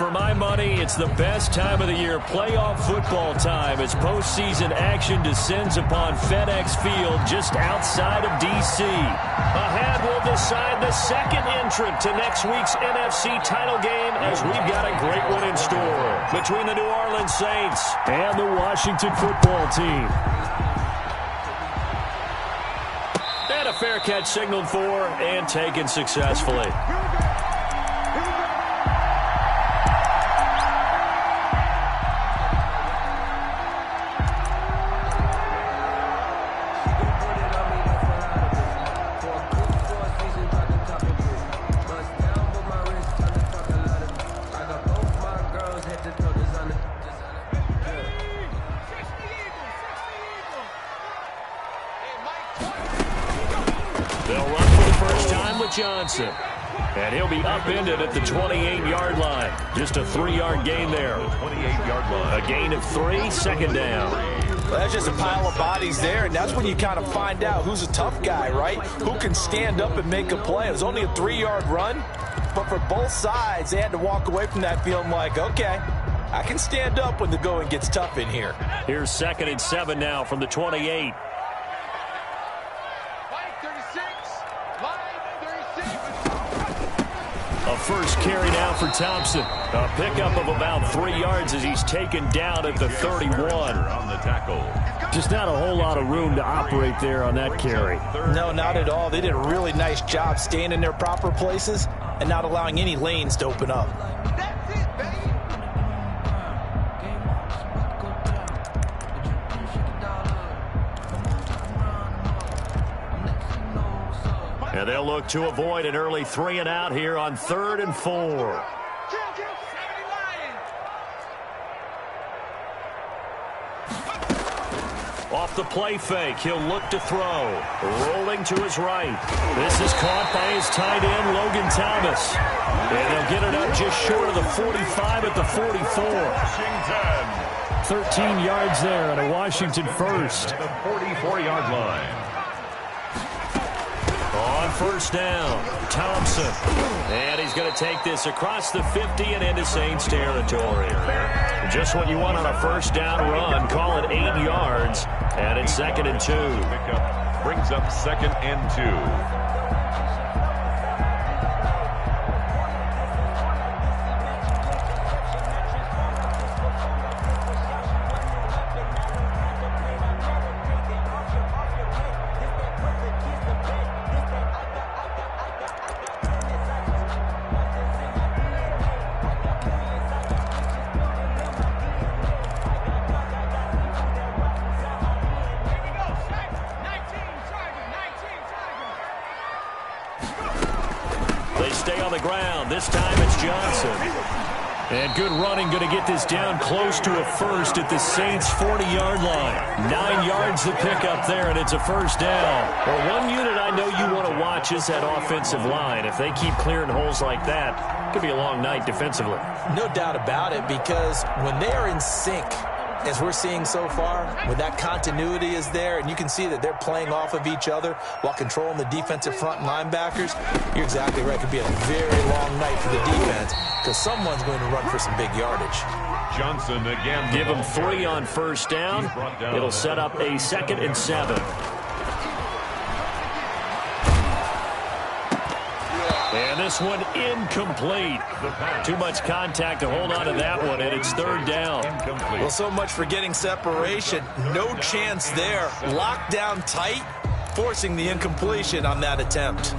For my money, it's the best time of the year, playoff football time, as postseason action descends upon FedEx Field just outside of D.C. Ahead, we'll decide the second entrant to next week's NFC title game, as we've got a great one in store between the New Orleans Saints and the Washington football team. And a fair catch signaled for and taken successfully. They'll run for the first time with Johnson. And he'll be upended at the 28-yard line. Just a 3-yard gain there. 28-yard line. A gain of 3, second down. Well, that's just a pile of bodies there, and that's when you kind of find out who's a tough guy, right? Who can stand up and make a play. It was only a 3-yard run, but for both sides, they had to walk away from that feeling like, okay, I can stand up when the going gets tough in here. Here's 2nd and 7 now from the 28. A first carry now for Thompson. A pickup of about 3 yards as he's taken down at the 31. On the tackle. Just not a whole lot of room to operate there on that carry. No, not at all. They did a really nice job staying in their proper places and not allowing any lanes to open up. And they'll look to avoid an early 3-and-out here on 3rd and 4. Off the play fake, he'll look to throw. Rolling to his right. This is caught by his tight end, Logan Thomas. And they'll get it up just short of the 45 at the 44. 13 yards there and a Washington first. At the 44-yard line. On first down, Thompson. And he's going to take this across the 50 and into Saints territory. Just what you want on a first down run. Call it 8 yards. And it's 2nd and 2. Pickup brings up 2nd and 2. Stay on the ground. This time it's Johnson. And good running, going to get this down close to a first at the Saints' 40-yard line. 9 yards to pick up there, and it's a first down. Well, one unit I know you want to watch is that offensive line. If they keep clearing holes like that, it could be a long night defensively. No doubt about it, because when they are in sync, as we're seeing so far, when that continuity is there and you can see that they're playing off of each other while controlling the defensive front linebackers, you're exactly right. It could be a very long night for the defense because someone's going to run for some big yardage. Johnson again. Give him 3 on first down. It'll set up a 2nd and 7. And this one incomplete. Too much contact to hold on to that one, and it's 3rd down. Well, so much for getting separation. No chance there. Locked down tight, forcing the incompletion on that attempt.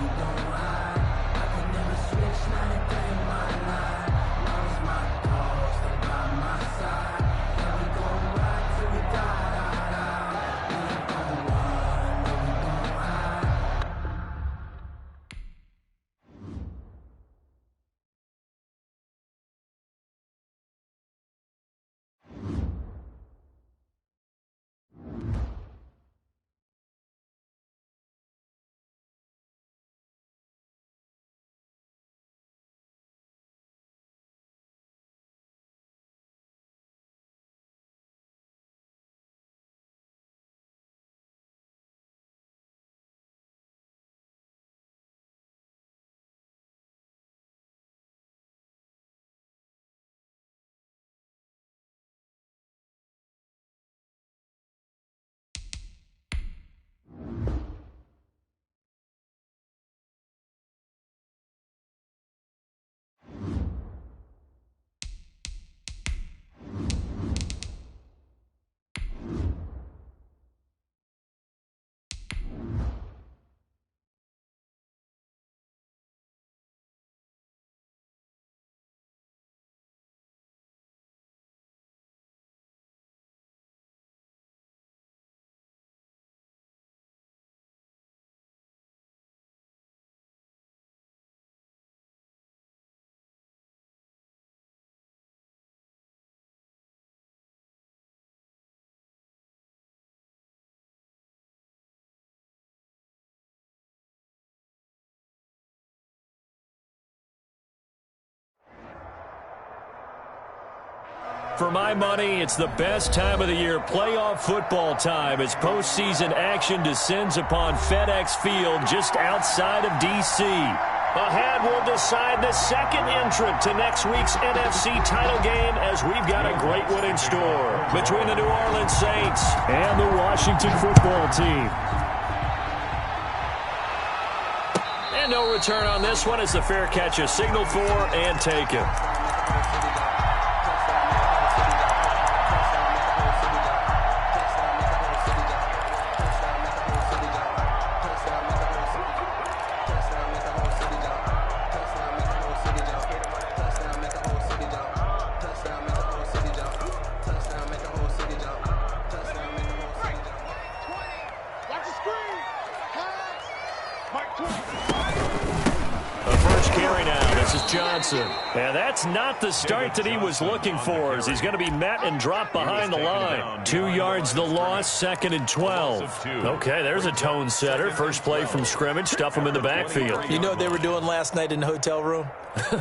For my money, it's the best time of the year, playoff football time, as postseason action descends upon FedEx Field just outside of D.C. Ahead will decide the second entrant to next week's NFC title game, as we've got a great one in store between the New Orleans Saints and the Washington football team. And no return on this one as the fair catch is signaled for and taken. And that's not the start that he was looking for, as he's going to be met and dropped behind the line. 2 yards the loss, 2nd and 12. Okay, there's a tone setter. First play from scrimmage, stuff him in the backfield. You know what they were doing last night in the hotel room?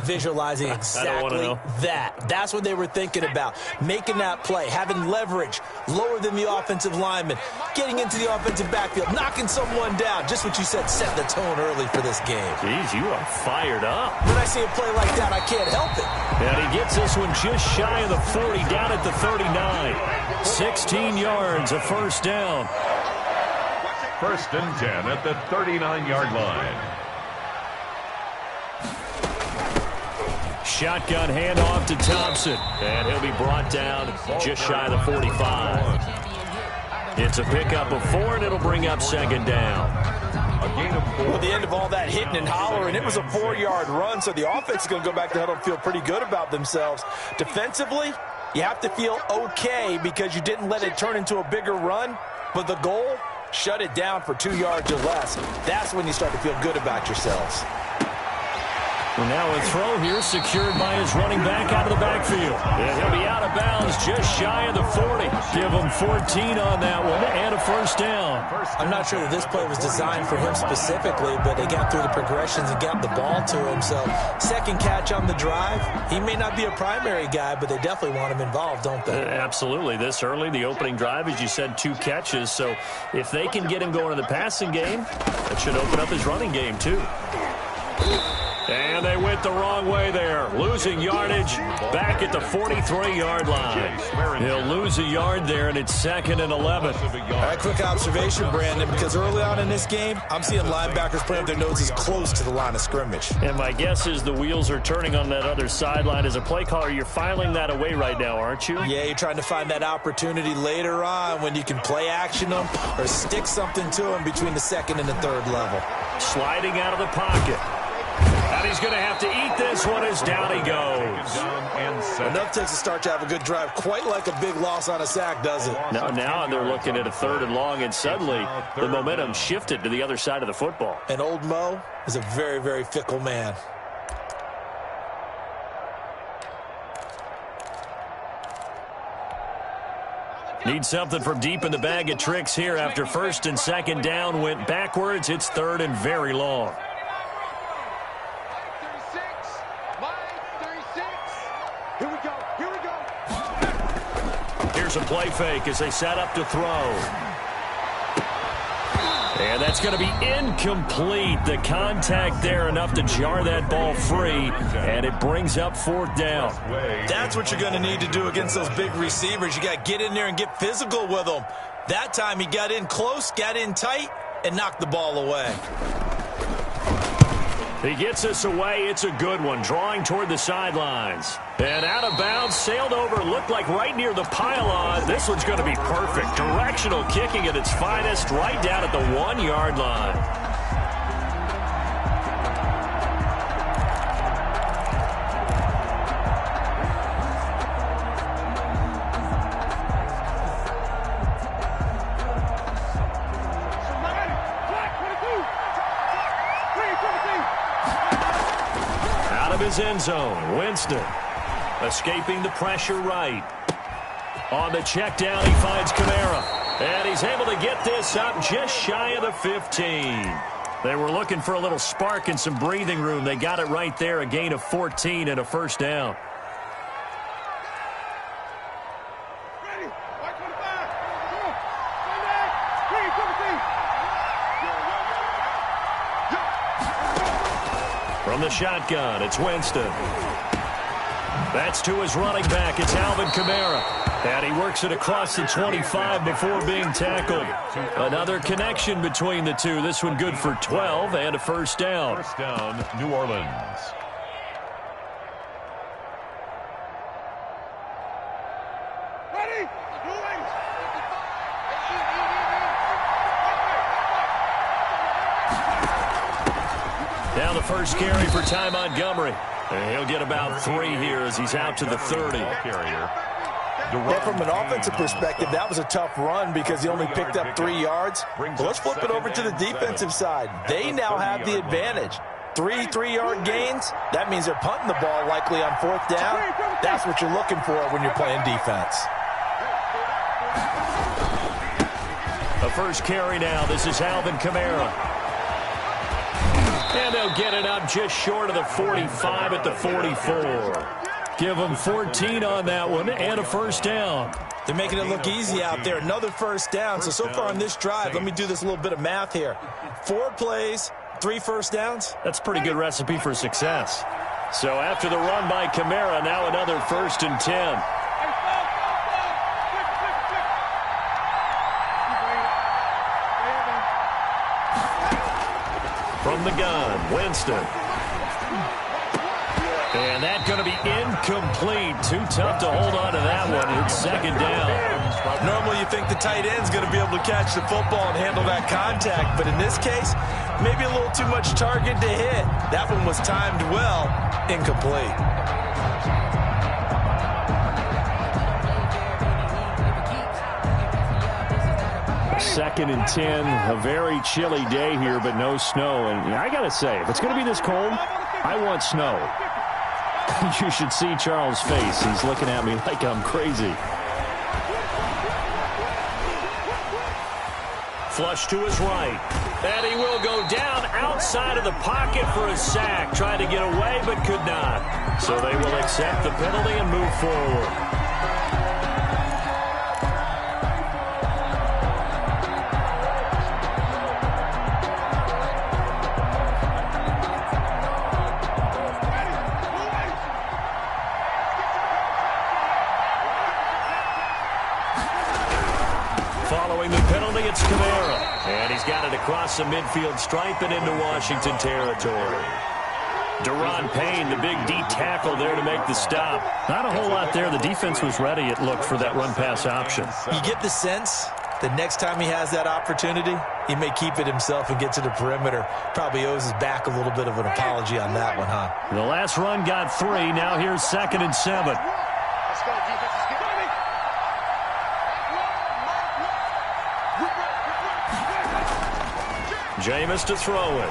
Visualizing exactly that. That's what they were thinking about. Making that play, having leverage, lower than the offensive lineman, getting into the offensive backfield, knocking someone down. Just what you said, set the tone early for this game. Jeez, you are fired up. When I see a play like that, I can't help it. And he gets this one just shy of the 40, down at the 39. 16 yards, a first down. 1st and 10 at the 39-yard line. Shotgun handoff to Thompson, and he'll be brought down just shy of the 45. It's a pickup of 4, and it'll bring up 2nd down. Well, the end of all that hitting and hollering, it was a 4-yard run, so the offense is going to go back to huddle and feel pretty good about themselves. Defensively, you have to feel okay because you didn't let it turn into a bigger run, but the goal, shut it down for 2 yards or less. That's when you start to feel good about yourselves. Well, now a throw here secured by his running back out of the backfield. And he'll be out of bounds just shy of the 40. Give him 14 on that one and a first down. I'm not sure that this play was designed for him specifically, but they got through the progressions and got the ball to him. So second catch on the drive. He may not be a primary guy, but they definitely want him involved, don't they? Absolutely. This early, the opening drive, as you said, 2 catches. So if they can get him going in the passing game, that should open up his running game too. And they went the wrong way there. Losing yardage back at the 43-yard line. He'll lose a yard there, and it's 2nd and 11. All right, quick observation, Brandon, because early on in this game, I'm seeing linebackers playing with their noses close to the line of scrimmage. And my guess is the wheels are turning on that other sideline. As a play caller, you're filing that away right now, aren't you? Yeah, you're trying to find that opportunity later on when you can play action them or stick something to them between the 2nd and the 3rd level. Sliding out of the pocket. And he's going to have to eat this one as down he goes. Enough takes a start to have a good drive. Quite like a big loss on a sack, does it? Now they're looking at a 3rd and long, and suddenly the momentum shifted to the other side of the football. And old Mo is a very, very fickle man. Need something from deep in the bag of tricks here after 1st and 2nd down went backwards. It's 3rd and very long. Here's a play fake as they set up to throw. And that's going to be incomplete. The contact there enough to jar that ball free, and it brings up 4th down. That's what you're going to need to do against those big receivers. You got to get in there and get physical with them. That time he got in close, got in tight, and knocked the ball away. He gets us away. It's a good one, drawing toward the sidelines. And out of bounds, sailed over, looked like right near the pylon. This one's going to be perfect. Directional kicking at its finest, right down at the 1-yard line. His end zone. Winston escaping the pressure right. On the check down, he finds Kamara. And he's able to get this up just shy of the 15. They were looking for a little spark and some breathing room. They got it right there. A gain of 14 and a first down. From the shotgun, it's Winston. That's to his running back. It's Alvin Kamara. And he works it across the 25 before being tackled. Another connection between the two. This one good for 12 and a first down. First down, New Orleans. Now the first carry for Ty Montgomery. And he'll get about 3 here as he's out to the 30. Well, from an offensive perspective, that was a tough run because he only picked up 3 yards. Well, let's flip it over to the defensive side. They now have the advantage. 3 3-yard gains, that means they're punting the ball likely on 4th down. That's what you're looking for when you're playing defense. The first carry now. This is Alvin Kamara. And they'll get it up just short of the 45 at the 44. Give them 14 on that one and a first down. They're making it look easy out there. Another first down. So far on this drive, let me do this little bit of math here. 4 plays, 3 first downs. That's a pretty good recipe for success. So after the run by Kamara, now another 1st and 10. From the gun, Winston. And that's going to be incomplete. Too tough to hold on to that one. It's 2nd down. Normally you think the tight end's going to be able to catch the football and handle that contact, but in this case, maybe a little too much target to hit. That one was timed well, incomplete. Second and 10, a very chilly day here, but no snow. And I got to say, if it's going to be this cold, I want snow. You should see Charles' face. He's looking at me like I'm crazy. Flush to his right. And he will go down outside of the pocket for a sack. Tried to get away, but could not. So they will accept the penalty and move forward. Following the penalty, it's Kamara. And he's got it across the midfield stripe and into Washington territory. Deron Payne, the big D tackle there to make the stop. Not a whole lot there. The defense was ready, it looked, for that run-pass option. You get the sense that next time he has that opportunity, he may keep it himself and get to the perimeter. Probably owes his back a little bit of an apology on that one, huh? The last run got 3. Now here's 2nd and 7. Jameis to throw it.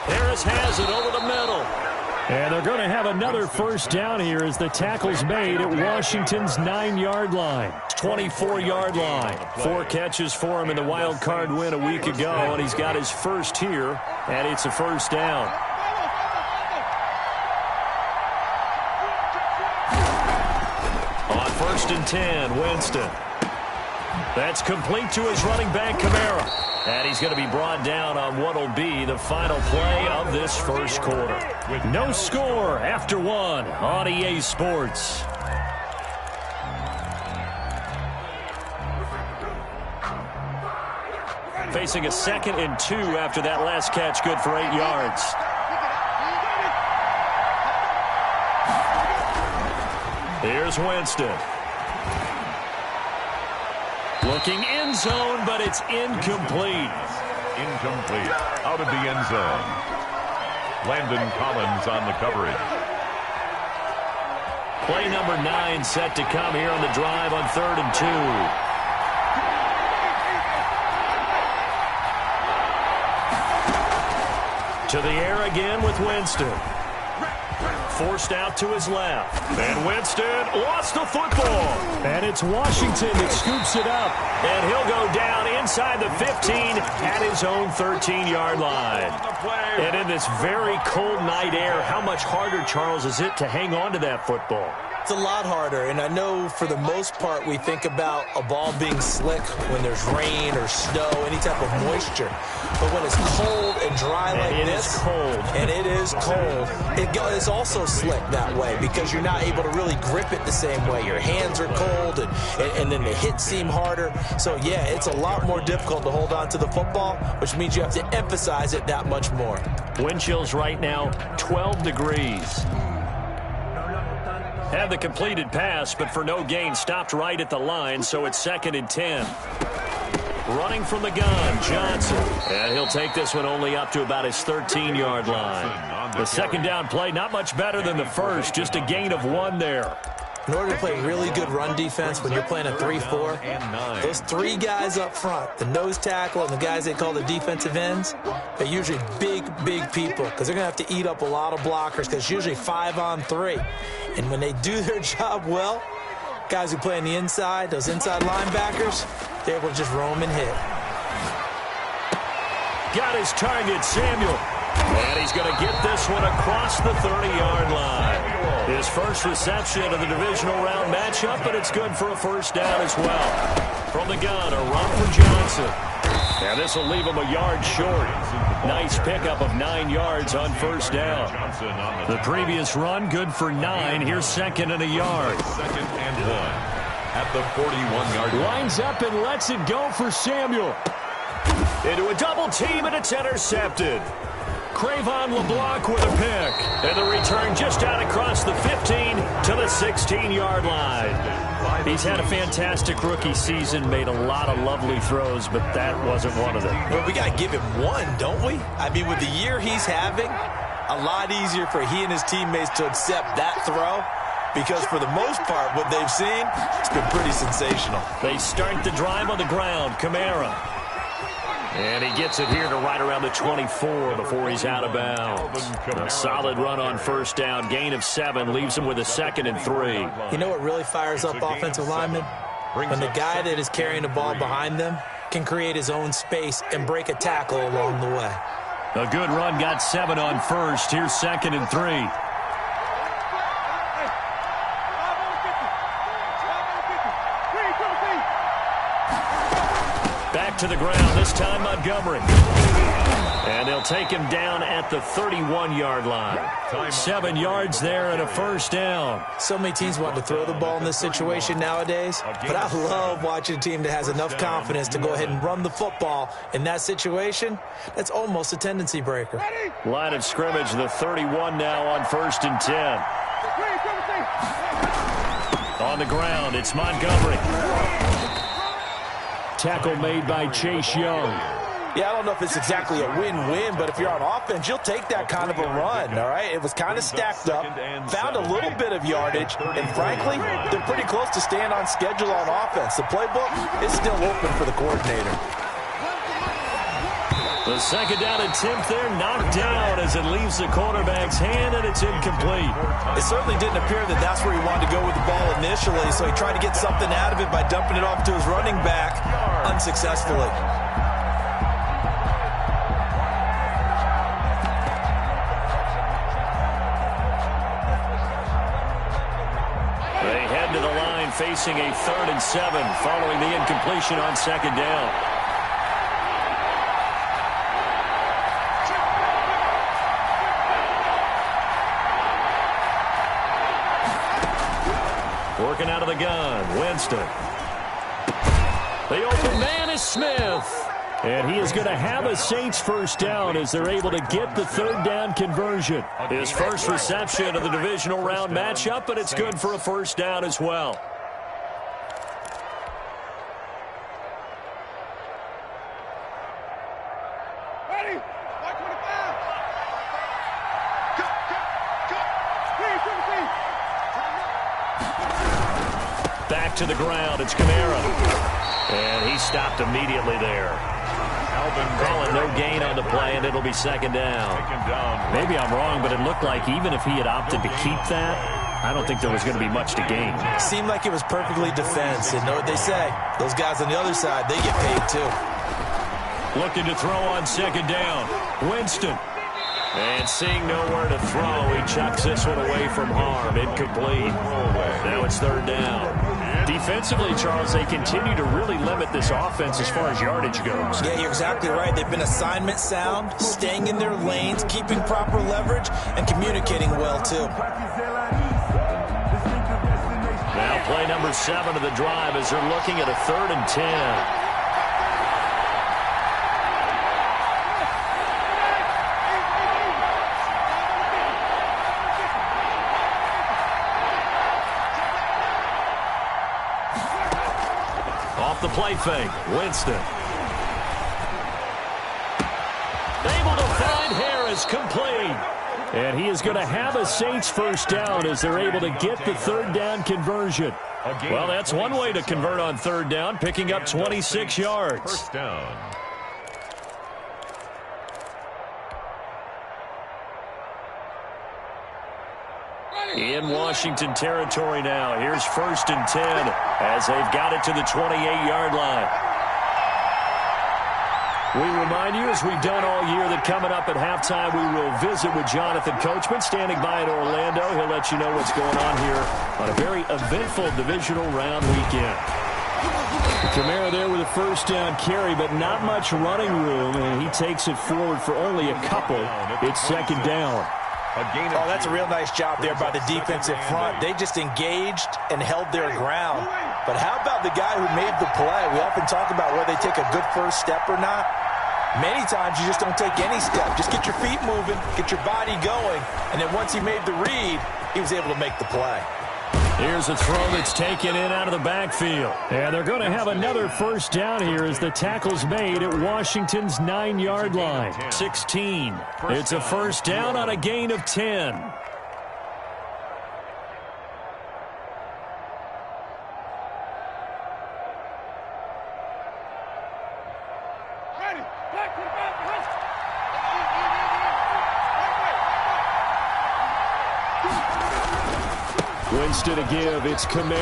Harris has it over the middle. And they're going to have another first down here as the tackle's made at Washington's 9-yard line. 24-yard line. 4 catches for him in the wild card win a week ago, and he's got his first here, and it's a first down. On 1st and 10, Winston. That's complete to his running back, Kamara. And he's going to be brought down on what will be the final play of this first quarter. With no score after 1 on EA Sports. Facing a 2nd and 2 after that last catch, good for 8 yards. Here's Winston. Looking end zone, but it's incomplete. Incomplete. Out of the end zone. Landon Collins on the coverage. Play number 9 set to come here on the drive on 3rd and 2. To the air again with Winston. Forced out to his left. And Winston lost the football. And it's Washington that scoops it up. And he'll go down inside the 15 at his own 13-yard line. And in this very cold night air, how much harder, Charles, is it to hang on to that football? It's a lot harder, and I know for the most part we think about a ball being slick when there's rain or snow, any type of moisture. But when it's cold and dry like this, and it is cold, it's also slick that way because you're not able to really grip it the same way. Your hands are cold, and then the hits seem harder. So, yeah, it's a lot more difficult to hold on to the football, which means you have to emphasize it that much more. Wind chills right now, 12 degrees. Had the completed pass, but for no gain, stopped right at the line, so it's 2nd and 10. Running from the gun, Johnson. And he'll take this one only up to about his 13-yard line. The second down play, not much better than the first, just a gain of 1 there. In order to play really good run defense when you're playing a 3-4, those 3 guys up front, the nose tackle and the guys they call the defensive ends, they're usually big people because they're going to have to eat up a lot of blockers because it's usually 5-on-3. And when they do their job well, guys who play on the inside, those inside linebackers, they're able to just roam and hit. Got his target, Samuel. And he's going to get this one across the 30-yard line. His first reception of the divisional round matchup, but it's good for a first down as well. From the gun, a run for Johnson. And this will leave him a yard short. Nice pickup of 9 yards on first down. The previous run, good for 9. Here's 2nd and a yard. 2nd and 1 at the 41-yard line. Lines up and lets it go for Samuel. Into a double team, and it's intercepted. Cravon LeBlanc with a pick. And the return just out across the 15 to the 16-yard line. He's had a fantastic rookie season, made a lot of lovely throws, but that wasn't one of them. Well, we got to give him one, don't we? I mean, with the year he's having, a lot easier for he and his teammates to accept that throw. Because for the most part, what they've seen, it's been pretty sensational. They start the drive on the ground. Kamara. And he gets it here to right around the 24 before he's out of bounds. A solid run on first down. Gain of 7 leaves him with a 2nd and 3. You know what really fires up offensive linemen? When the guy that is carrying the ball behind them can create his own space and break a tackle along the way. A good run, got 7 on first. Here's 2nd and 3. Back to the ground, this time Montgomery. And they'll take him down at the 31-yard line. 7 yards there and a first down. So many teams want to throw the ball in this situation nowadays, but I love watching a team that has enough confidence to go ahead and run the football in that situation. That's almost a tendency breaker. Line of scrimmage, the 31 now on 1st and 10. On the ground, it's Montgomery. Tackle made by Chase Young. Yeah, I don't know if it's exactly a win-win, but if you're on offense, you'll take that kind of a run, all right? It was kind of stacked up, found a little bit of yardage, and frankly, they're pretty close to staying on schedule on offense. The playbook is still open for the coordinator. The second down attempt there knocked down as it leaves the quarterback's hand, and it's incomplete. It certainly didn't appear that that's where he wanted to go with the ball initially, so he tried to get something out of it by dumping it off to his running back unsuccessfully. They head to the line facing a 3rd and 7 following the incompletion on second down. Working out of the gun, Winston. The open man is Smith. And he is going to have a Saints first down as they're able to get the 3rd down conversion. His first reception of the divisional round matchup, but it's good for a first down as well. Back to the ground, it's Kamara. And he stopped immediately there. Calling no gain on the play, and it'll be second down. Maybe I'm wrong, but it looked like even if he had opted to keep that, I don't think there was going to be much to gain. Seemed like it was perfectly defense. And know what they say? Those guys on the other side, they get paid too. Looking to throw on second down. Winston. And seeing nowhere to throw, he chucks this one away from harm. Incomplete. Now it's third down. Defensively, Charles, they continue to really limit this offense as far as yardage goes. Yeah, you're exactly right. They've been assignment sound, staying in their lanes, keeping proper leverage, and communicating well, too. Now play number 7 of the drive as they're looking at a 3rd and 10. The play fake. Winston. Able to find Harris, complete. And he is going to have a Saints first down as they're able to get the 3rd down conversion. Well, that's one way to convert on 3rd down, picking up 26 yards. First down. In Washington territory now. Here's 1st and 10 as they've got it to the 28-yard line. We remind you, as we've done all year, that coming up at halftime, we will visit with Jonathan Coachman standing by in Orlando. He'll let you know what's going on here on a very eventful divisional round weekend. Kamara there with a 1st down carry, but not much running room, and he takes it forward for only a couple. It's 2nd down. Oh, that's a real nice job there by the defensive front. They just engaged and held their ground. But how about the guy who made the play? We often talk about whether they take a good first step or not. Many times you just don't take any step. Just get your feet moving, get your body going, and then once he made the read, he was able to make the play. Here's a throw that's taken in out of the backfield. And they're going to have another 1st down here as the tackle's made at Washington's 9-yard line. 16. It's a 1st down on a gain of 10. Winston to give. It's Kamara.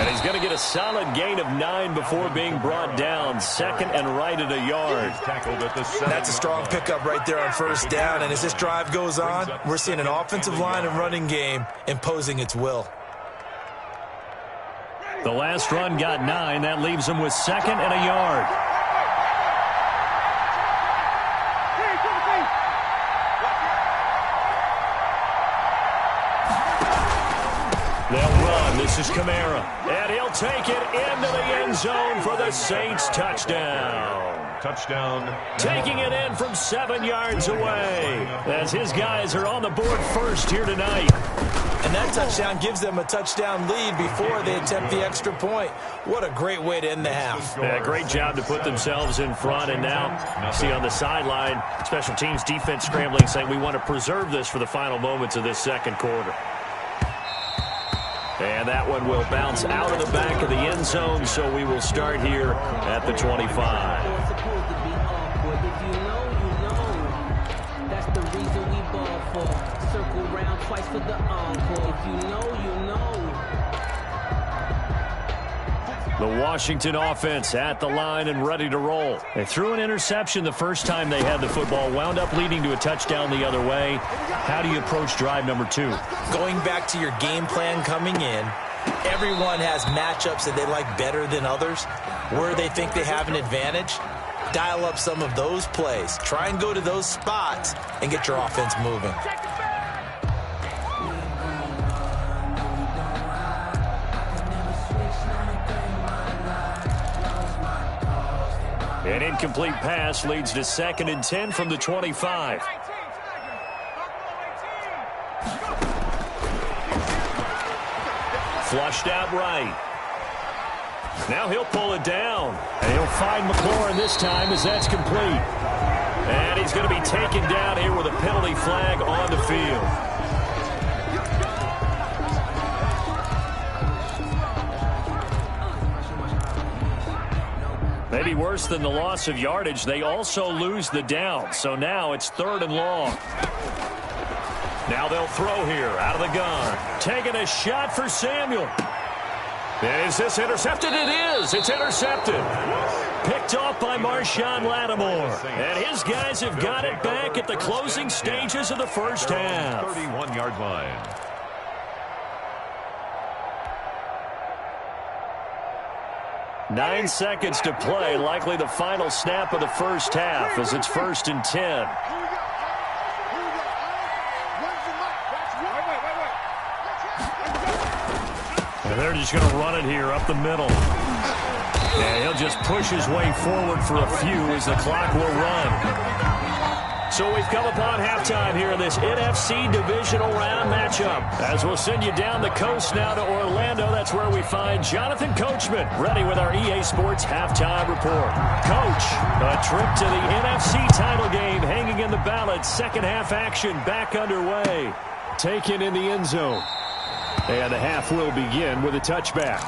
And he's going to get a solid gain of 9 before being brought down. 2nd and right at a yard. That's a strong pickup right there on 1st down. And as this drive goes on, we're seeing an offensive line and running game imposing its will. The last run got 9. That leaves him with 2nd and a yard. They'll run. This is Kamara. And he'll take it into the end zone for the Saints touchdown. Touchdown. Taking it in from 7 yards away as his guys are on the board first here tonight. And that touchdown gives them a touchdown lead before they attempt the extra point. What a great way to end the half. Yeah, great job to put themselves in front. And now, see on the sideline, special teams defense scrambling, saying we want to preserve this for the final moments of this 2nd quarter. And that one will bounce out of the back of the end zone, so we will start here at the 25. That's the reason we ball for. Circle round twice for the encore. If you know, you know. The Washington offense at the line and ready to roll. They threw an interception the first time they had the football, wound up leading to a touchdown the other way. How do you approach drive number 2? Going back to your game plan coming in, everyone has matchups that they like better than others, where they think they have an advantage. Dial up some of those plays. Try and go to those spots and get your offense moving. An incomplete pass leads to 2nd and 10 from the 25. Flushed out right. Now he'll pull it down. And he'll find McLaurin this time as that's complete. And he's going to be taken down here with a penalty flag on the field. Maybe worse than the loss of yardage, they also lose the down. So now it's 3rd and long. Now they'll throw here out of the gun. Taking a shot for Samuel. And is this intercepted? It is. It's intercepted. Picked off by Marshawn Lattimore. And his guys have got it back at the closing stages of the first half. 31-yard line. Nine seconds to play, likely the final snap of the first half as it's 1st and 10. And they're just going to run it here up the middle. And he'll just push his way forward for a few as the clock will run. So we've come upon halftime here in this NFC divisional round matchup. As we'll send you down the coast now to Orlando, that's where we find Jonathan Coachman, ready with our EA Sports halftime report. Coach, a trip to the NFC title game hanging in the balance. Second half action back underway. Taken in the end zone. And the half will begin with a touchback.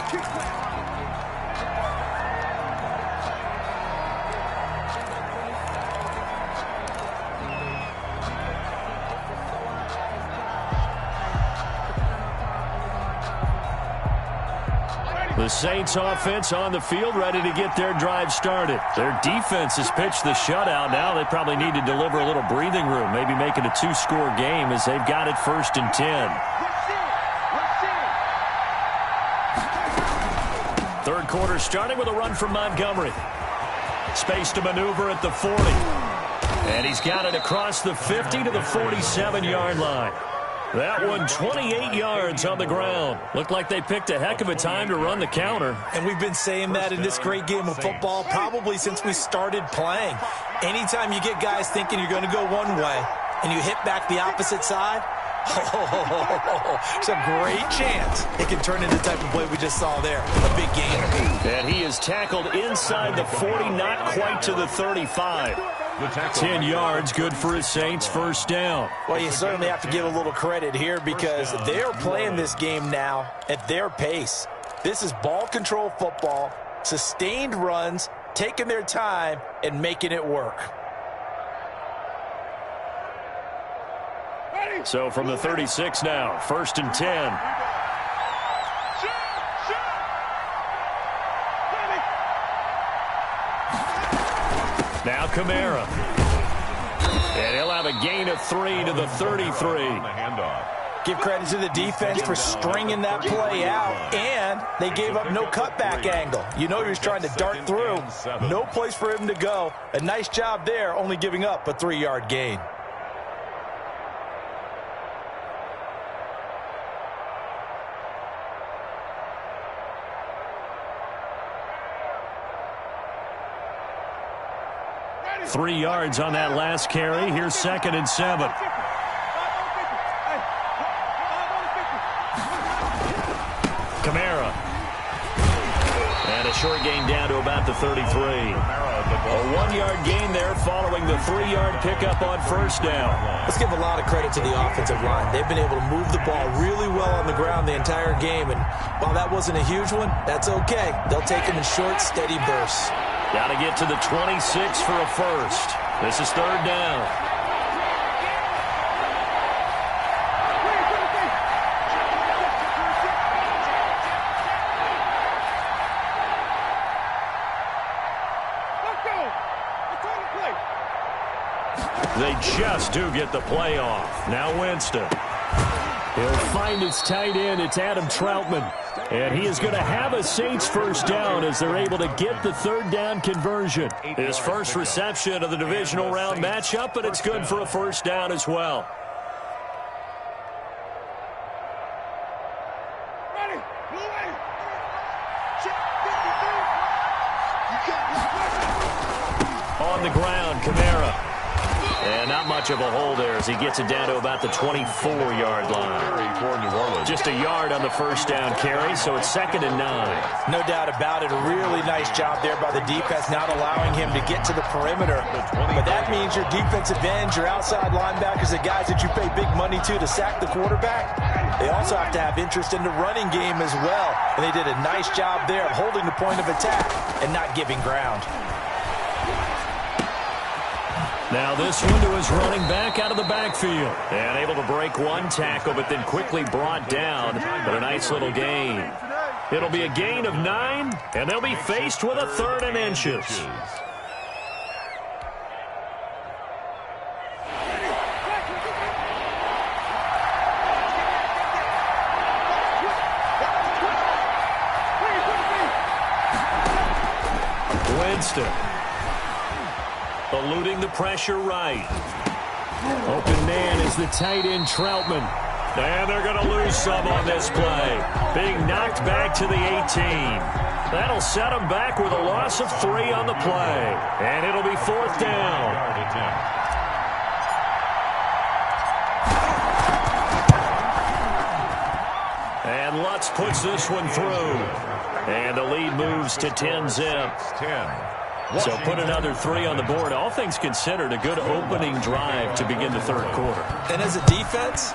The Saints offense on the field, ready to get their drive started. Their defense has pitched the shutout. Now they probably need to deliver a little breathing room, maybe make it a two-score game as they've got it 1st and 10. Third quarter starting with a run from Montgomery. Space to maneuver at the 40. And he's got it across the 50 to the 47-yard line. That one 28 yards on the ground. Looked like they picked a heck of a time to run the counter. And we've been saying that in this great game of football probably since we started playing. Anytime you get guys thinking you're going to go one way and you hit back the opposite side, it's a great chance it can turn into the type of play we just saw there. A big game. And he is tackled inside the 40, not quite to the 35. 10 yards, good for his Saints, first down. Well, you certainly have to give a little credit here because they're playing this game now at their pace. This is ball control football, sustained runs, taking their time, and making it work. So from the 36 now, 1st and 10. Now Kamara. And he'll have a gain of 3 to the 33. Give credit to the defense for stringing that play out, and they gave up no cutback angle. You know he was trying to dart through. No place for him to go. A nice job there, only giving up a 3-yard gain. Three yards on that last carry. Here's 2nd and 7. Kamara. And a short gain down to about the 33. A 1-yard gain there following the 3-yard pickup on first down. Let's give a lot of credit to the offensive line. They've been able to move the ball really well on the ground the entire game. And while that wasn't a huge one, that's okay. They'll take them in short, steady bursts. Got to get to the 26 for a first. This is 3rd down. They just do get the play off. Now Winston. He'll find his tight end. It's Adam Troutman. And he is going to have a Saints first down as they're able to get the 3rd down conversion. His first reception of the divisional round matchup, but it's good for a first down as well. On the ground, Kamara. And not much of a hole there as he gets it down to about the 24-yard line. Just a yard on the first down carry, so it's 2nd and 9. No doubt about it. A really nice job there by the defense, not allowing him to get to the perimeter. But that means your defensive ends, your outside linebackers, the guys that you pay big money to sack the quarterback, they also have to have interest in the running game as well. And they did a nice job there of holding the point of attack and not giving ground. Now this one to his running back out of the backfield. And able to break one tackle, but then quickly brought down. But a nice little gain. It'll be a gain of 9, And they'll be faced with a 3rd and inches. Winston. Eluding the pressure right. Open man is the tight end Troutman. And they're going to lose some on this play. Being knocked back to the 18. That'll set them back with a loss of 3 on the play. And it'll be 4th down. And Lutz puts this one through. And the lead moves to 10-zip. So put another 3 on the board. All things considered, a good opening drive to begin the 3rd quarter. And as a defense,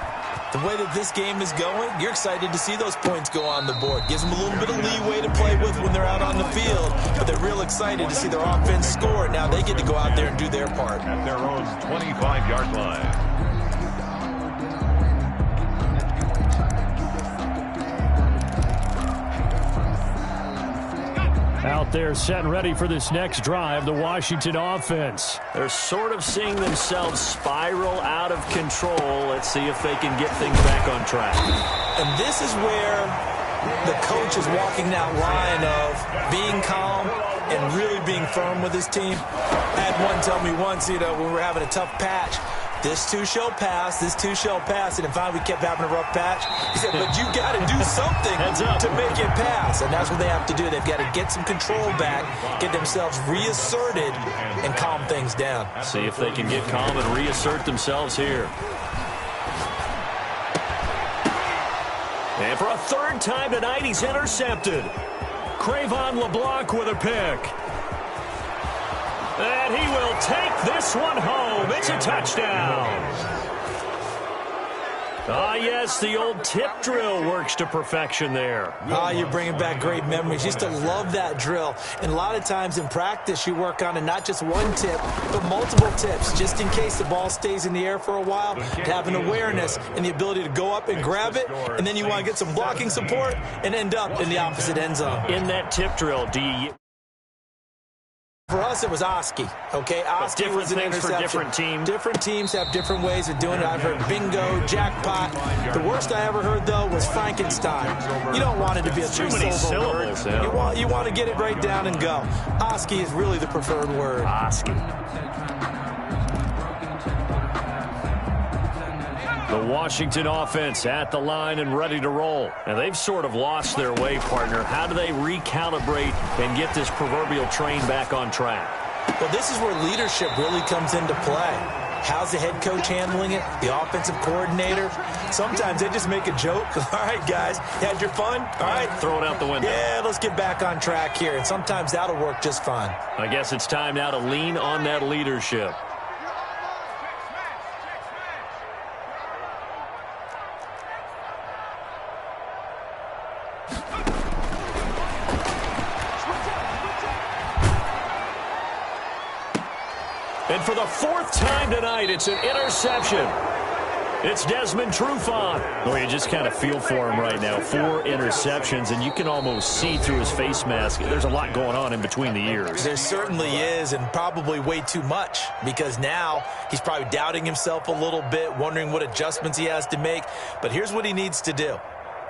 the way that this game is going, you're excited to see those points go on the board. Gives them a little bit of leeway to play with when they're out on the field, but they're real excited to see their offense score. Now they get to go out there and do their part. At their own 25-yard line. Out there set and ready for this next drive, the Washington offense. They're sort of seeing themselves spiral out of control. Let's see if they can get things back on track. And this is where the coach is walking that line of being calm and really being firm with his team. I had one tell me once, when we were having a tough patch, this too shall pass, this too shall pass. And if finally we kept having a rough patch, he said, but you got to do something to make it pass. And that's what they have to do. They've got to get some control back, get themselves reasserted, and calm things down. See if they can get calm and reassert themselves here. And for a 3rd time tonight, he's intercepted. Cravon LeBlanc with a pick. And he will take this one home. It's a touchdown. Ah, yes, the old tip drill works to perfection there. Ah, you're bringing back great memories. Used to love that drill. And a lot of times in practice, you work on it, not just one tip, but multiple tips, just in case the ball stays in the air for a while, to have an awareness and the ability to go up and grab it, and then you want to get some blocking support and end up in the opposite end zone. In that tip drill, do you... For us, it was Oski, okay? Oski was an interception. For different teams. Different teams have different ways of doing it. I've heard bingo, jackpot. The worst I ever heard, though, was Frankenstein. You don't want it to be a three-syllable word. Yeah. You want to get it right down and go. Oski is really the preferred word. Oski. The Washington offense at the line and ready to roll. And they've sort of lost their way, partner. How do they recalibrate and get this proverbial train back on track? Well, this is where leadership really comes into play. How's the head coach handling it? The offensive coordinator? Sometimes they just make a joke. All right, guys, you had your fun? All right. Throw it out the window. Yeah, let's get back on track here. And sometimes that'll work just fine. I guess it's time now to lean on that leadership. And for the 4th time tonight, it's an interception. It's Desmond Trufant. Oh, you just kind of feel for him right now. 4 interceptions, and you can almost see through his face mask. There's a lot going on in between the ears. There certainly is, and probably way too much, because now he's probably doubting himself a little bit, wondering what adjustments he has to make. But here's what he needs to do.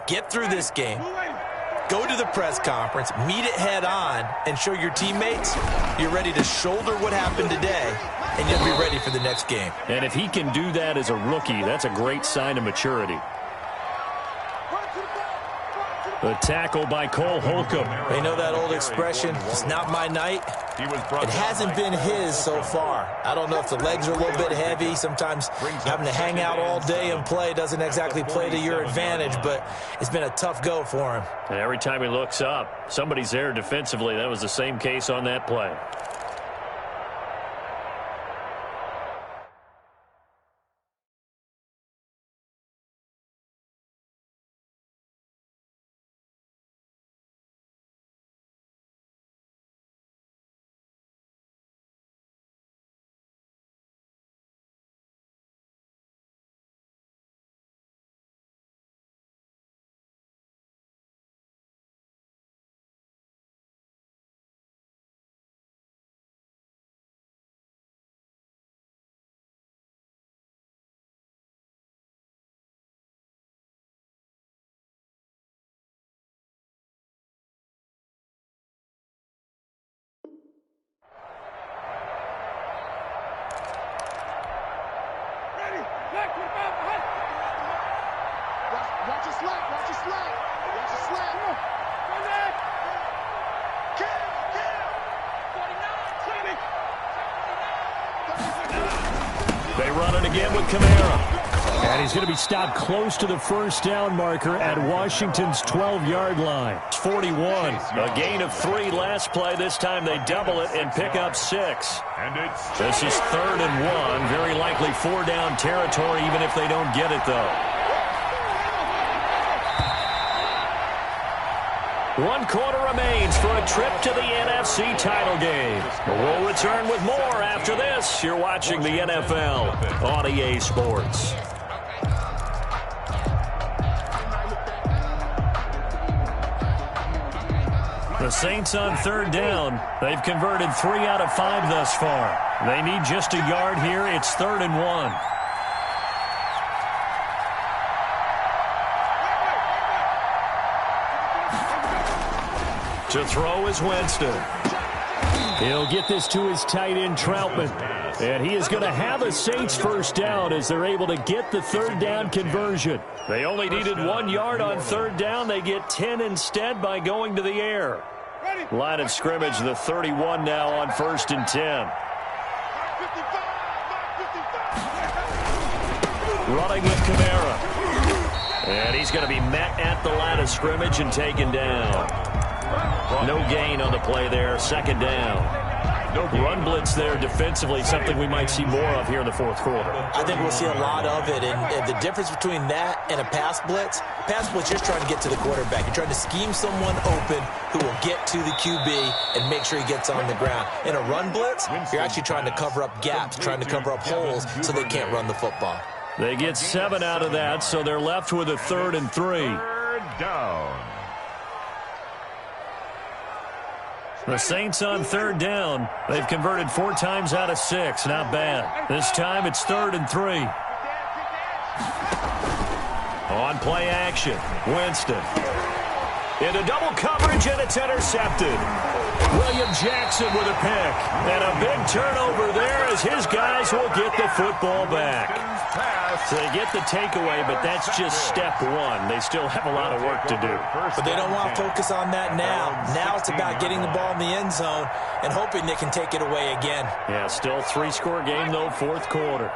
Get through this game. Go to the press conference, meet it head on, and show your teammates you're ready to shoulder what happened today, and you'll be ready for the next game. And if he can do that as a rookie, that's a great sign of maturity. The tackle by Cole Holcomb. They know that old expression, it's not my night. It hasn't been his so far. I don't know if the legs are a little bit heavy. Sometimes having to hang out all day and play doesn't exactly play to your advantage, but it's been a tough go for him. And every time he looks up, somebody's there defensively. That was the same case on that play. They run it again with Kamara. And he's going to be stopped close to the first down marker at Washington's 12-yard line. It's 41. A gain of 3 last play. This time they double it and pick up 6. This is 3rd and 1. Very likely 4-down territory, even if they don't get it, though. 1 quarter remains for a trip to the NFC title game. We'll return with more after this. You're watching the NFL on EA Sports. The Saints on 3rd down. They've converted 3 out of 5 thus far. They need just a yard here. It's 3rd and 1. To throw is Winston. He'll get this to his tight end, Troutman. And he is going to have a Saints first down as they're able to get the 3rd down conversion. They only needed 1 yard on 3rd down. They get 10 instead by going to the air. Line of scrimmage, the 31 now on 1st and 10. Running with Kamara. And he's going to be met at the line of scrimmage and taken down. No gain on the play there. 2nd down. No run blitz there defensively, something we might see more of here in the 4th quarter. I think we'll see a lot of it, and the difference between that and a pass blitz, you're just trying to get to the quarterback. You're trying to scheme someone open who will get to the QB and make sure he gets on the ground. In a run blitz, you're actually trying to cover up gaps, trying to cover up holes so they can't run the football. They get 7 out of that, so they're left with a 3rd and 3. 3rd down. The Saints on 3rd down. They've converted 4 times out of 6. Not bad. This time it's 3rd and 3. On play action, Winston. Into double coverage, and it's intercepted. William Jackson with a pick. And a big turnover there as his guys will get the football back. So they get the takeaway, but that's just step 1. They still have a lot of work to do. But they don't want to focus on that now. Now it's about getting the ball in the end zone and hoping they can take it away again. Yeah, still 3-score game, though, 4th quarter.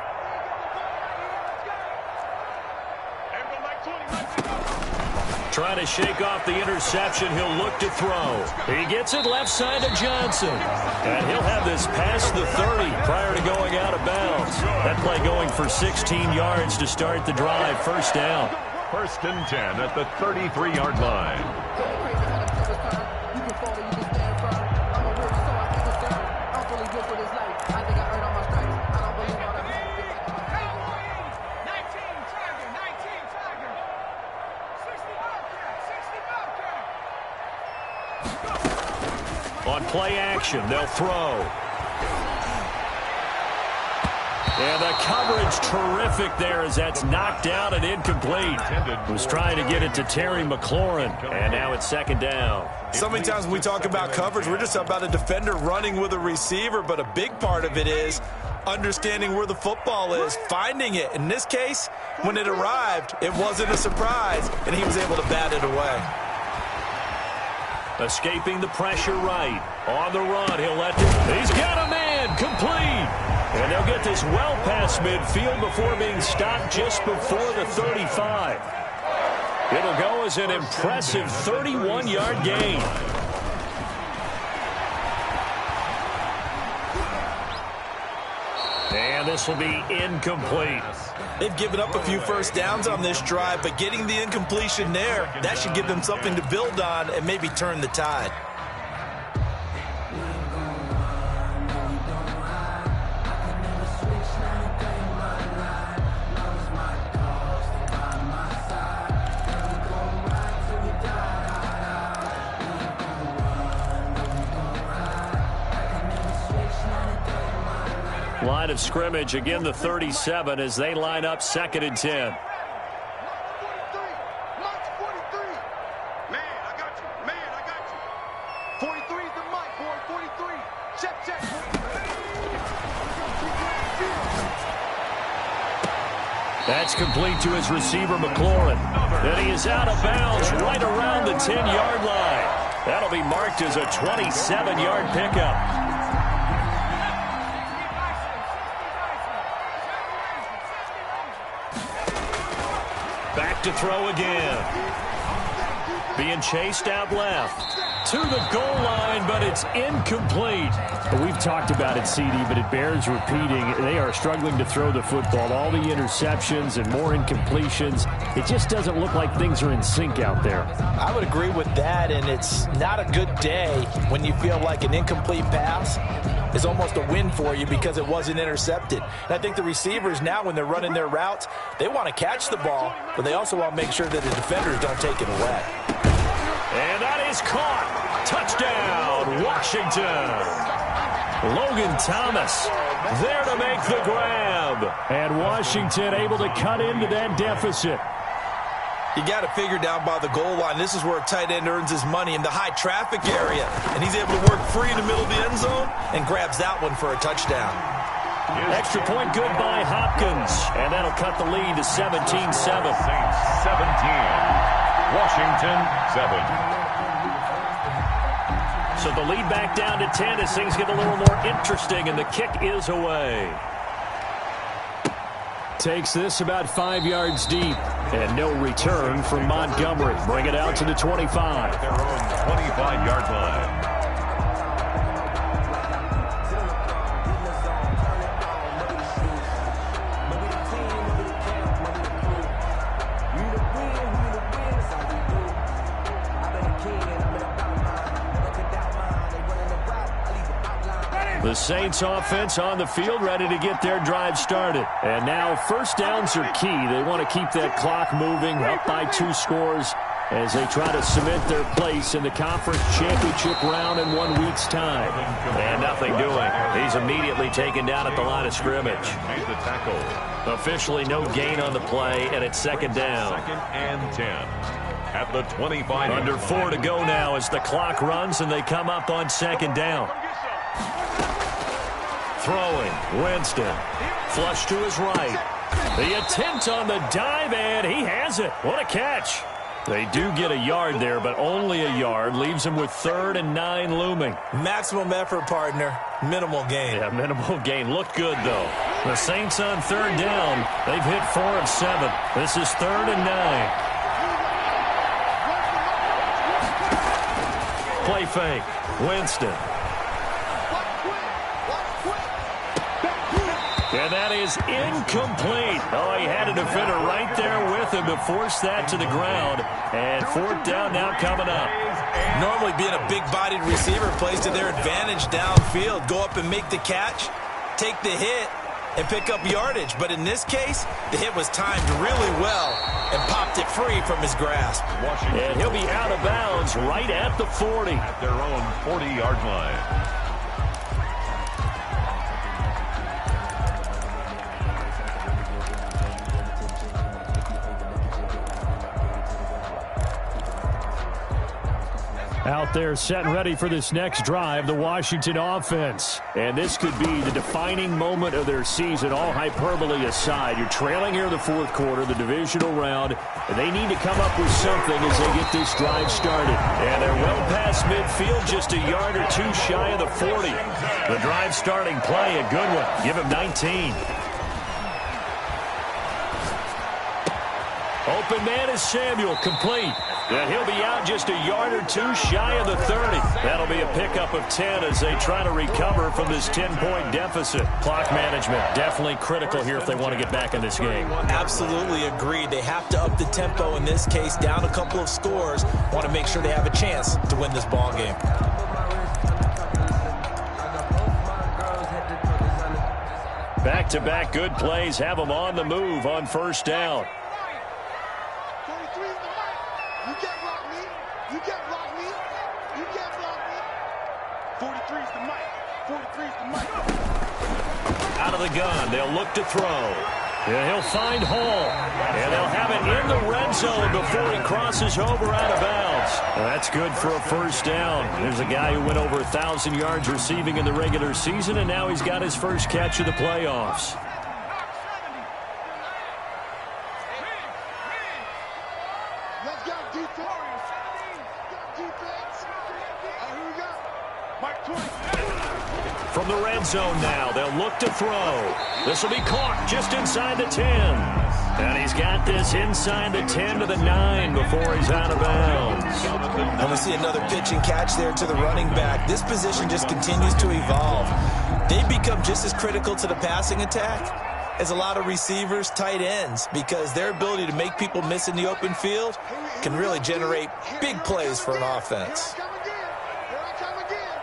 Trying to shake off the interception. He'll look to throw. He gets it left side to Johnson. And he'll have this past the 30 prior to going out of bounds. That play going for 16 yards to start the drive. 1st down. 1st and 10 at the 33-yard line. On play action, they'll throw. And the coverage terrific there as that's knocked down and incomplete. Was trying to get it to Terry McLaurin, and now it's 2nd down. So many times when we talk about coverage, we're just about a defender running with a receiver, but a big part of it is understanding where the football is, finding it. In this case, when it arrived, it wasn't a surprise, and he was able to bat it away. Escaping the pressure right. On the run, he'll let it. He's got a man, complete. And they'll get this well past midfield before being stopped just before the 35. It'll go as an impressive 31-yard gain. And this will be incomplete. They've given up a few first downs on this drive, but getting the incompletion there, that should give them something to build on and maybe turn the tide. Line of scrimmage, again the 37 as they line up 2nd and 10. Man, I got you. Man, I got you. 43 is the mic, boy. 43. Check, check. That's complete to his receiver, McLaurin. And he is out of bounds right around the 10-yard line. That'll be marked as a 27-yard pickup. Back to throw again. Being chased out left. To the goal line, but it's incomplete. We've talked about it, CD, but it bears repeating. They are struggling to throw the football. All the interceptions and more incompletions. It just doesn't look like things are in sync out there. I would agree with that, and it's not a good day when you feel like an incomplete pass is almost a win for you because it wasn't intercepted. And I think the receivers now, when they're running their routes, they want to catch the ball, but they also want to make sure that the defenders don't take it away. And that is caught. Touchdown, Washington. Logan Thomas there to make the grab. And Washington able to cut into that deficit. You got to figure down by the goal line. This is where a tight end earns his money in the high traffic area. And he's able to work free in the middle of the end zone and grabs that one for a touchdown. Extra point good by Hopkins. And that'll cut the lead to 17-7. 17. Washington 7. So the lead back down to 10 as things get a little more interesting, and the kick is away. Takes this about 5 yards deep. And no return from Montgomery. Bring it out to the 25. Their own 25-yard line. The Saints offense on the field, ready to get their drive started. And now first downs are key. They want to keep that clock moving, up by 2 scores as they try to cement their place in the conference championship round in 1 week's time. And nothing doing. He's immediately taken down at the line of scrimmage. Made the tackle. Officially no gain on the play, and it's second down. 2nd and 10. At the 25. Under 4 to go now as the clock runs and they come up on second down. Throwing, Winston. Flush to his right. The attempt on the dive, and he has it. What a catch. They do get a yard there, but only a yard. Leaves him with 3rd and 9 looming. Maximum effort, partner. Minimal gain. Yeah, minimal gain. Looked good, though. The Saints on 3rd down. They've hit 4 of 7. This is 3rd and 9. Play fake. Winston. And that is incomplete. Oh, he had a defender right there with him to force that to the ground. And 4th down now coming up. Normally being a big-bodied receiver plays to their advantage downfield. Go up and make the catch, take the hit, and pick up yardage. But in this case, the hit was timed really well and popped it free from his grasp. And he'll be out of bounds right at the 40. At their own 40-yard line. Out there set and ready for this next drive, the Washington offense. And this could be the defining moment of their season, all hyperbole aside. You're trailing here in the 4th quarter, the divisional round, and they need to come up with something as they get this drive started. And they're well past midfield, just a yard or 2 shy of the 40. The drive starting play, a good one. Give him 19. Open man is Samuel, complete. And he'll be out just a yard or 2 shy of the 30. That'll be a pickup of 10 as they try to recover from this 10-point deficit. Clock management definitely critical here if they want to get back in this game. Absolutely agreed. They have to up the tempo in this case, down a couple of scores. Want to make sure they have a chance to win this ball game. Back-to-back good plays have them on the move on first down. You can't block me. You can't block me. You can't block me. 43's the mic. 43's the mic. Out of the gun. They'll look to throw. And he'll find Hall. And they'll have it in the red zone before he crosses over out of bounds. Well, that's good for a first down. There's a guy who went over 1,000 yards receiving in the regular season, and now he's got his first catch of the playoffs. zone now. They'll look to throw. This will be caught just inside the 10. And he's got this inside the 10 to the 9 before he's out of bounds. And we see another pitch and catch there to the running back. This position just continues to evolve. They become just as critical to the passing attack as a lot of receivers, tight ends, because their ability to make people miss in the open field can really generate big plays for an offense. Here I come again.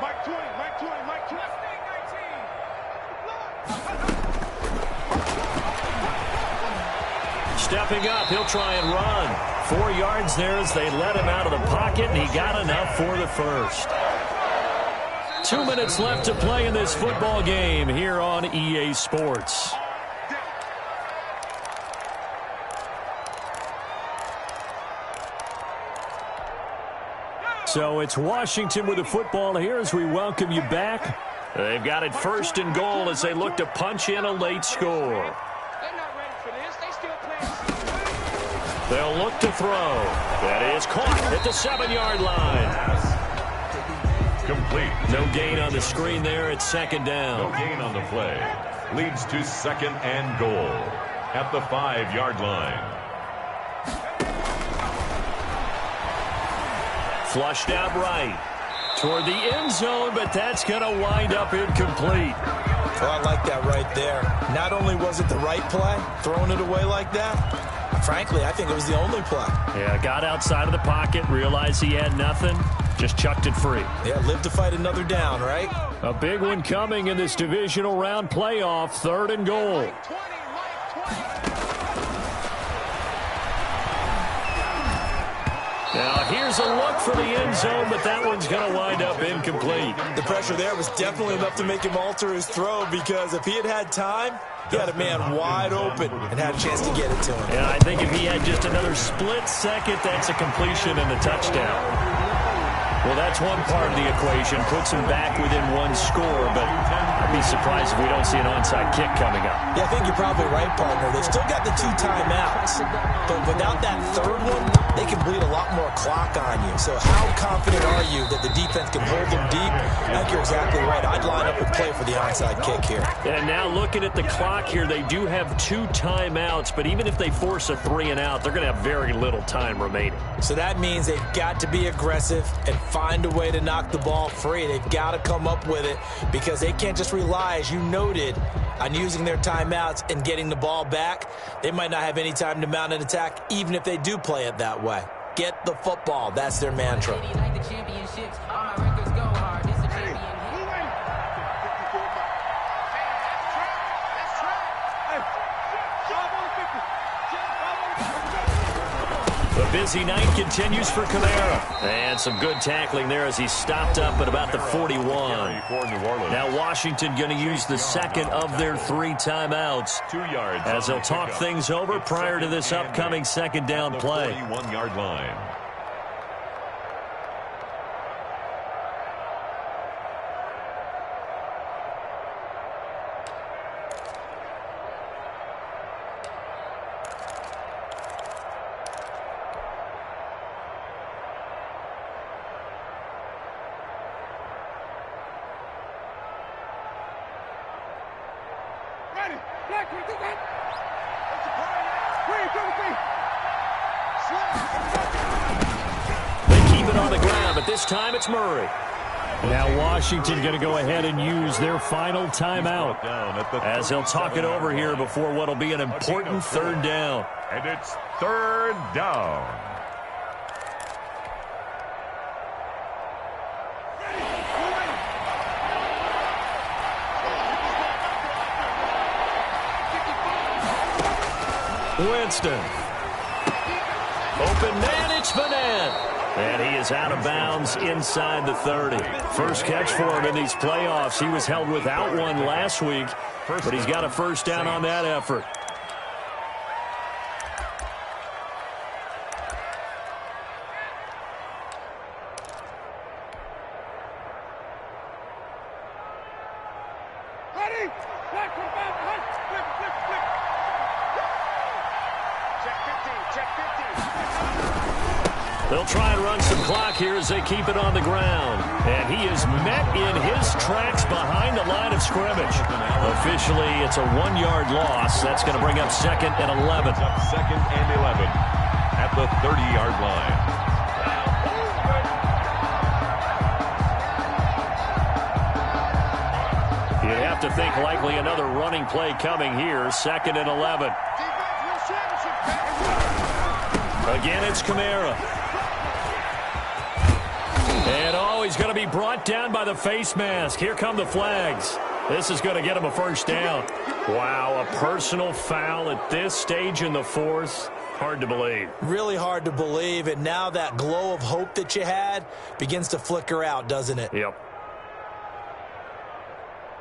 Mike 20, Mike 20, Mike 20. Stepping up, he'll try and run. 4 yards there as they let him out of the pocket, and he got enough for the first. 2 minutes left to play in this football game here on EA Sports. So it's Washington with the football here as we welcome you back. They've got it first and goal as they look to punch in a late score. They're not ready for this. They still playing. They'll look to throw. That is caught at the 7-yard line. Complete. No gain on the screen there. It's second down. No gain on the play. Leads to second and goal at the 5-yard line. Flushed out right toward the end zone, but that's going to wind up incomplete. Well, I like that right there. Not only was it the right play, throwing it away like that, frankly, I think it was the only play. Yeah, got outside of the pocket, realized he had nothing, just chucked it free. Yeah, live to fight another down, right? A big one coming in this divisional round playoff, third and goal. Now, here's a look for the end zone, but that one's going to wind up incomplete. The pressure there was definitely enough to make him alter his throw, because if he had had time, he had a man wide open and had a chance to get it to him. Yeah, I think if he had just another split second, that's a completion and a touchdown. Well, that's one part of the equation. Puts him back within one score, but I'd be surprised if we don't see an onside kick coming up. Yeah, I think you're probably right, partner. They've still got the 2 timeouts, but without that third one, they can bleed a lot more clock on you. So how confident are you that the defense can hold them deep? I think you're exactly right. I'd line up and play for the onside kick here. And now looking at the clock here, they do have 2 timeouts, but even if they force a 3 and out, they're going to have very little time remaining. So that means they've got to be aggressive and find a way to knock the ball free. They've got to come up with it, because they can't just rely, as you noted, on using their timeouts and getting the ball back. They might not have any time to mount an attack, even if they do play it that way. Get the football. That's their mantra. The busy night continues for Kamara. And some good tackling there as he stopped up at about the 41. Now Washington going to use the second of their 3 timeouts 2 yards as they'll talk things over prior to this upcoming second down play. 41-yard line. They keep it on the ground, but this time it's Murray. Now Washington going to go ahead and use their final timeout as they'll talk it over here before what will be an important third down. And it's third down. Winston. Open man, it's Vanette. And he is out of bounds inside the 30. First catch for him in these playoffs. He was held without one last week, but he's got a first down on that effort. They'll try and run some clock here as they keep it on the ground. And he is met in his tracks behind the line of scrimmage. Officially, it's a 1-yard loss. That's going to bring up 2nd and 11. Second and 11 at the 30-yard line. You'd have to think likely another running play coming here. 2nd and 11. Again, it's Kamara. And he's going to be brought down by the face mask. Here come the flags. This is going to get him a first down. Wow, a personal foul at this stage in the 4th. Hard to believe. Really hard to believe, and now that glow of hope that you had begins to flicker out, doesn't it? Yep.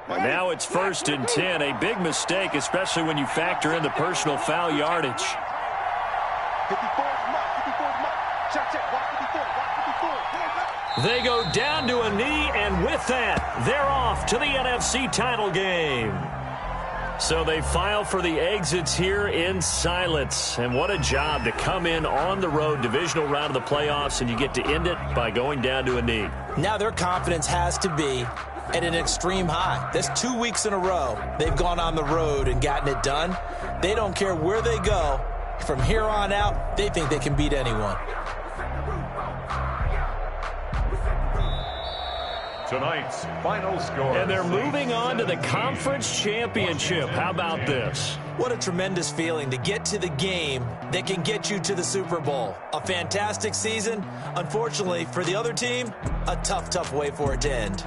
Now it's 1st and 10. A big mistake, especially when you factor in the personal foul yardage. 54 is mark. 54 is mark. Check. Watch 54. Watch 54. They go down to a knee, and with that, they're off to the NFC title game. So they file for the exits here in silence. And what a job to come in on the road, divisional round of the playoffs, and you get to end it by going down to a knee. Now their confidence has to be at an extreme high. That's 2 weeks in a row they've gone on the road and gotten it done. They don't care where they go. From here on out, they think they can beat anyone. Tonight's final score. And they're moving on to the conference championship. How about this? What a tremendous feeling to get to the game that can get you to the Super Bowl. A fantastic season. Unfortunately, for the other team, a tough way for it to end.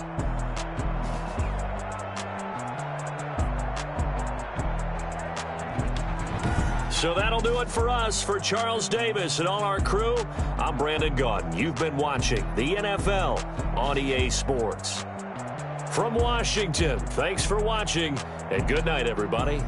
So that'll do it for us. For Charles Davis and all our crew, I'm Brandon Gaudin. You've been watching the NFL on EA Sports. From Washington, thanks for watching, and good night, everybody.